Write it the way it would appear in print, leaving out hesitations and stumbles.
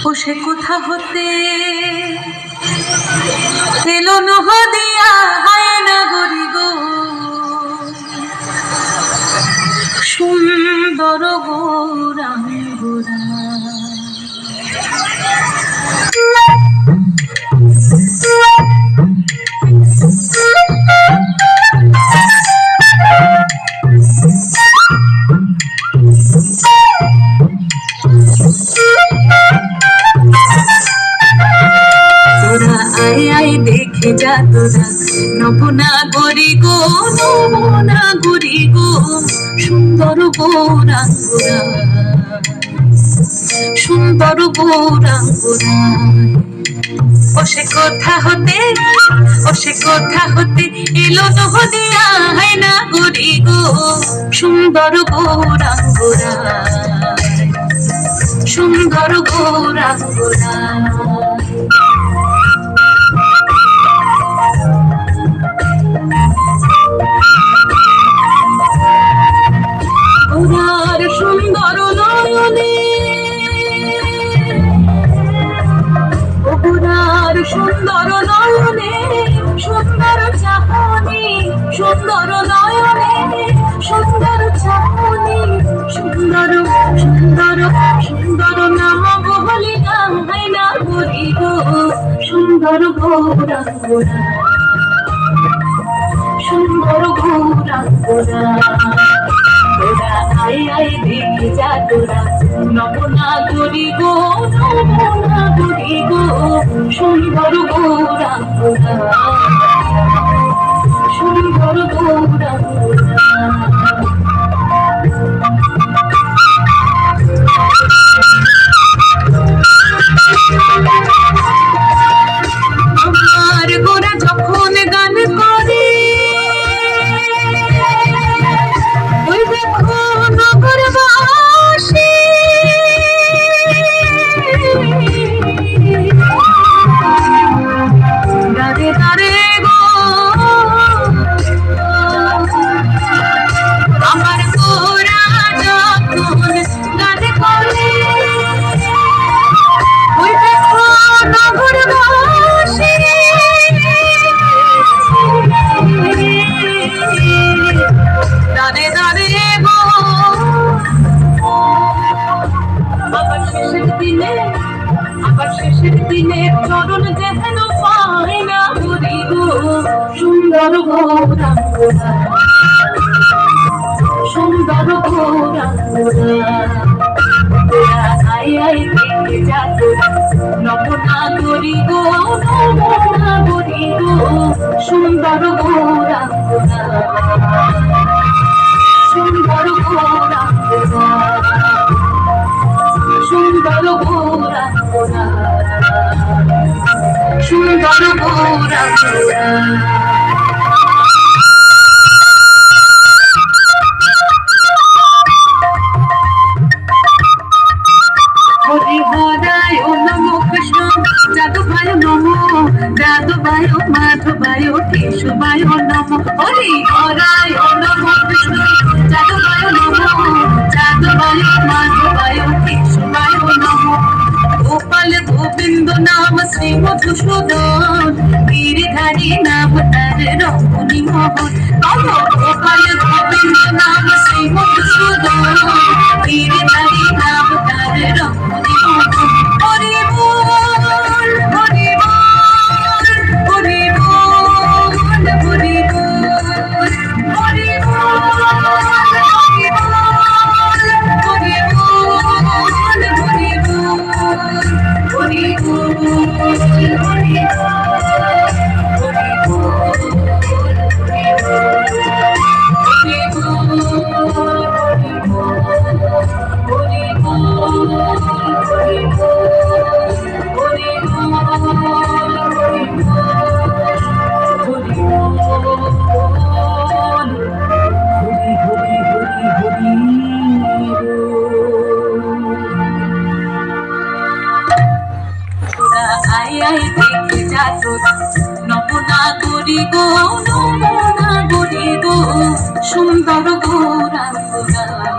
ও সে কোথা হতে এলো নহদিয়া হায়না গরি গো সুন্দর গৌরাঙ্গরা দেখে যা তোরা নবনাগরী গো নবনাগরী গো সুন্দর গৌরাঙ্গরা সুন্দর গৌরাঙ্গরা ও সে কোথা হতে এলো নহদিয়া হায়না গরি গো সুন্দর গৌরাঙ্গরা সুন্দর গৌরাঙ্গরা সুন্দর নয়নে ওগুরার সুন্দর নয়নে সুন্দর চাহনি সুন্দর নয়নে সুন্দর চাহনি সুন্দর সুন্দর সুন্দর নাম বলি হায়না গরি গো সুন্দর গৌরাঙ্গরা সুন্দর গৌরাঙ্গরা তোরা আয় আয় দেখে যা তোরা নবনাগরী গো নবনাগরী গো সুন্দর গৌরাঙ্গরা সুন্দর গৌরাঙ্গরা আমার গোরা যখন গান করে ওই দেখো নগরবাসী দাঁড়ে দাঁড়ে গো আমার গোরা যখন গান করে ওই দেখো নগরবাসী দাঁড়ে দাঁড়ে গো আবার শেষের দিনে চরণ যেন পায় না গরি গো সুন্দর গৌরাঙ্গরা সুন্দর গৌরাঙ্গরা তোরা আয় আয় দেখে যা তোরা নবনাগরী গো নবনাগরী গো সুন্দর গৌরাঙ্গরা সুন্দর গৌরাঙ্গরা সুন্দর গৌরাঙ্গরা সুন্দর গৌরাঙ্গরা হরিহরায় নমো কৃষ্ণ যাদবায় নমো যাদবায় মাধবায় কেশবায় নমো হরিহরায় নমো কৃষ্ণ যাদবায় নমো যাদবায় মাধবায় কেশবায় নমো গোপাল গোবিন্দ নাম শ্রী মধুসূদন গিরিধারী নাম তার রমণী মোহন গোপাল গোবিন্দ নাম শ্রী মধুসূদন গিরিধারী নাম তার রমণী মোহন হরি বল হরি বল হরি বল হরি বল হরি বল হরি বল হরি বল হরি নবনাগরী গো নবনাগরী গো সুন্দর গৌরাঙ্গরা